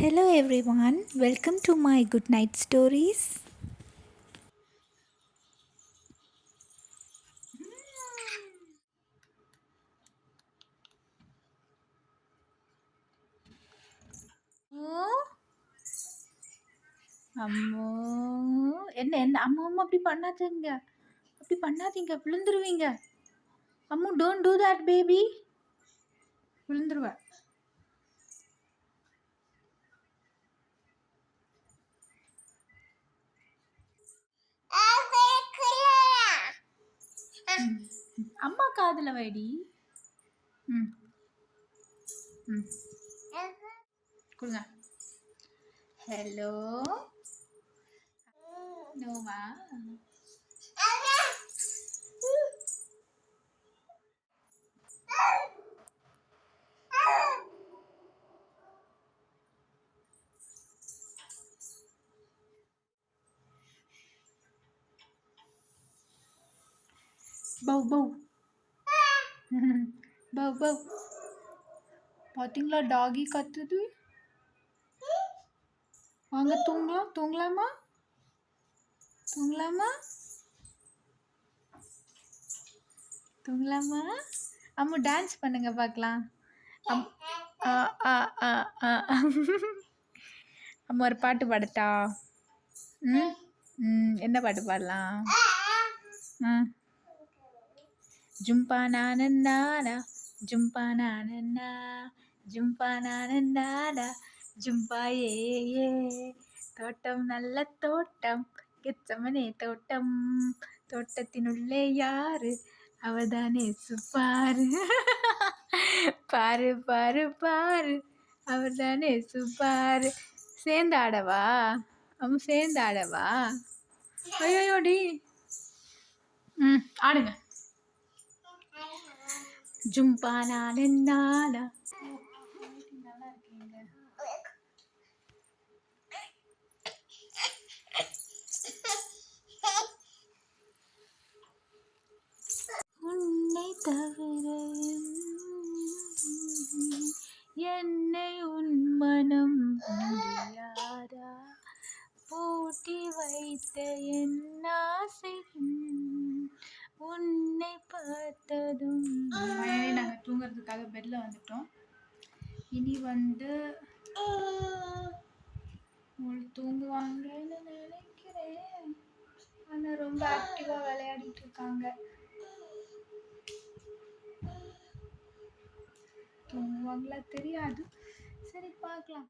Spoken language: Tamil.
Hello everyone, welcome to my good night stories. ஓ அம்மோ என்ன என்ன அம்மா அம்மா அப்படி பண்ணாதீங்க விழுந்துருவீங்க. Ammu don't do that baby, விழுந்துருவ. அம்மா காதுல வைடி. ம் ம் கொடுங்க. ஹலோ நோவா பவ் பவ் பவ் பவ். பார்த்தீங்களா டாகி கத்துது. வாங்க தூங்கலாம். தூங்கலாமா? தூங்கலாமா? தூங்கலாமா? அம்மு டான்ஸ் பண்ணுங்க பார்க்கலாம். அம் ஆ ஆ ஆ ஆ அம்மா ஒரு பாட்டு பாடட்டா? ம் ம் என்ன பாட்டு பாடலாம்? ம் ஜும்பா நானன்னானா ஜும்பா நானன்னா ஜும்பா நானன்னானா ஜும்பா ஏ ஏ தோட்டம் நல்ல தோட்டம் கெச்சமனே தோட்டம் தோட்டத்தினுள்ளே யாரு அவதானே சுப்பாரு பாரு பாரு பாரு அவர்தானே சுப்பாரு. சேர்ந்து ஆடவா? அம்மா சேர்ந்து ஆடவா? ஐயோடி. ம் ஆடுங்க. ஜும்பா நானன்னானா. நல்லா இருக்கீங்க. உன்னை தவிர என்னை உன் மனம் முடியாதா பூட்டி வைத்த என் ஆசை உன்னை பார்த்ததும். நாங்கள் தூங்குறதுக்காக பெட்டில் வந்துட்டோம். இனி வந்து தூங்குவாங்கன்னு நினைக்கிறேன். ஆனால் ரொம்ப ஆக்டிவாக விளையாடிட்டு இருக்காங்க. தூங்குவாங்களா தெரியாது. சரி பார்க்கலாம்.